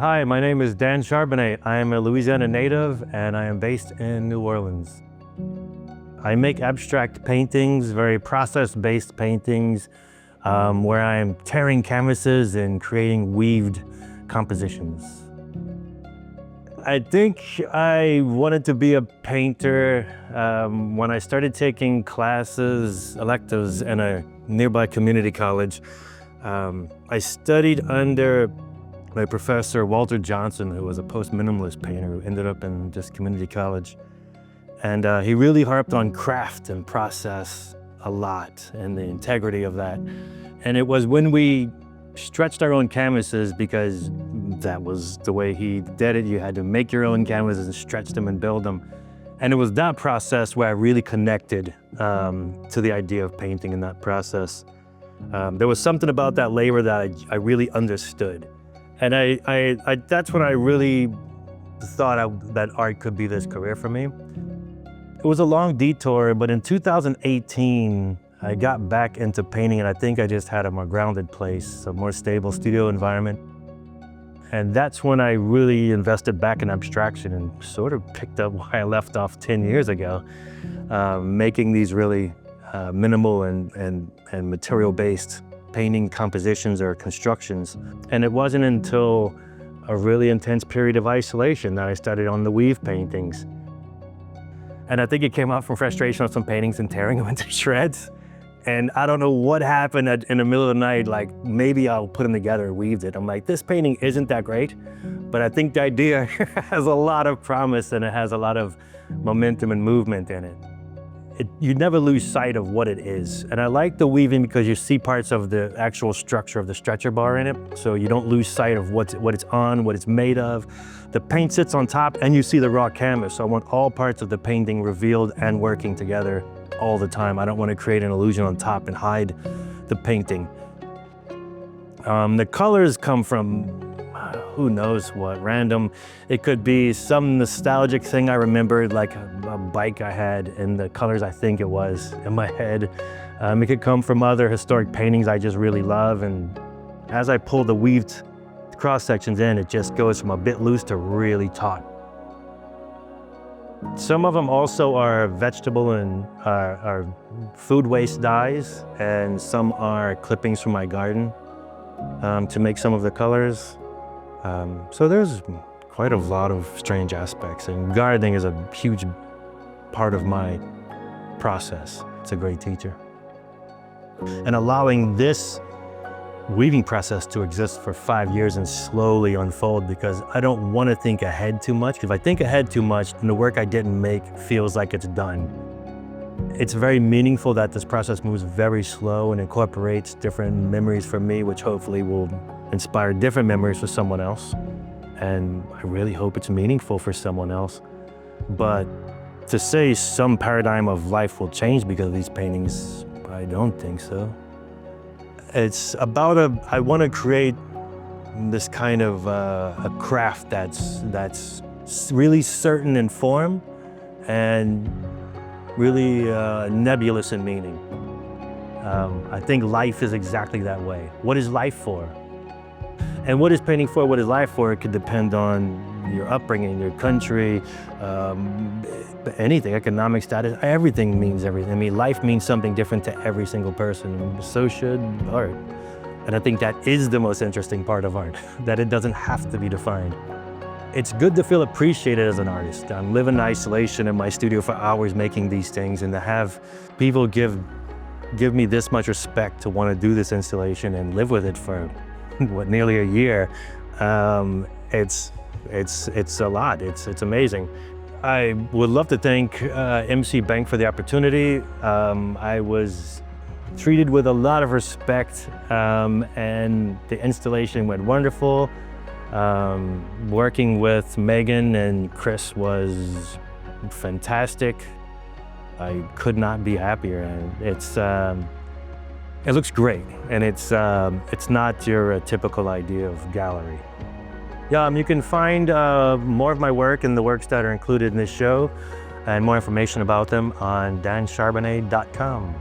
Hi, my name is Dan Charbonnet. I am a Louisiana native and I am based in New Orleans. I make abstract paintings, very process-based paintings, where I am tearing canvases and creating weaved compositions. I think I wanted to be a painter when I started taking classes, electives in a nearby community college. I studied under my professor, Walter Johnson, who was a post-minimalist painter who ended up in just community college. And he really harped on craft and process a lot and the integrity of that. And it was when we stretched our own canvases, because that was the way he did it. You had to make your own canvases and stretch them and build them. And it was that process where I really connected to the idea of painting in that process. There was something about that labor that I really understood. And that's when I really thought that art could be this career for me. It was a long detour, but in 2018, I got back into painting, and I think I just had a more grounded place, a more stable studio environment. And that's when I really invested back in abstraction and sort of picked up where I left off 10 years ago, making these really minimal and material-based painting compositions or constructions. And it wasn't until a really intense period of isolation that I started on the weave paintings. And I think it came out from frustration on some paintings and tearing them into shreds. And I don't know what happened in the middle of the night, like maybe I'll put them together and weave it. I'm like, this painting isn't that great, but I think the idea has a lot of promise and it has a lot of momentum and movement in it. You never lose sight of what it is. And I like the weaving because you see parts of the actual structure of the stretcher bar in it. So you don't lose sight of what it's on, what it's made of. The paint sits on top and you see the raw canvas. So I want all parts of the painting revealed and working together all the time. I don't want to create an illusion on top and hide the painting. The colors come from who knows what, random. It could be some nostalgic thing I remembered, like a bike I had and the colors I think it was in my head. It could come from other historic paintings I just really love. And as I pull the weaved cross sections in, it just goes from a bit loose to really taut. Some of them also are vegetable and are food waste dyes, and some are clippings from my garden to make some of the colors. So there's quite a lot of strange aspects, and gardening is a huge part of my process. It's a great teacher. And allowing this weaving process to exist for 5 years and slowly unfold, because I don't want to think ahead too much. If I think ahead too much, then the work I didn't make feels like it's done. It's very meaningful that this process moves very slow and incorporates different memories for me, which hopefully will inspire different memories for someone else. And I really hope it's meaningful for someone else. But to say some paradigm of life will change because of these paintings, I don't think so. It's about I want to create this kind of a craft that's really certain in form and really nebulous in meaning. I think life is exactly that way. What is life for? And what is painting for? What is life for? It could depend on your upbringing, your country, anything, economic status. Everything means everything. I mean, life means something different to every single person. So should art. And I think that is the most interesting part of art, that it doesn't have to be defined. It's good to feel appreciated as an artist. I'm living in isolation in my studio for hours making these things, and to have people give me this much respect to want to do this installation and live with it for nearly a year. It's a lot. It's amazing. I would love to thank MCBANK for the opportunity. I was treated with a lot of respect, and the installation went wonderful. Working with Megan and Chris was fantastic. I could not be happier, and it looks great, and it's not your typical idea of gallery. You can find more of my work and the works that are included in this show, and more information about them on dancharbonnet.com.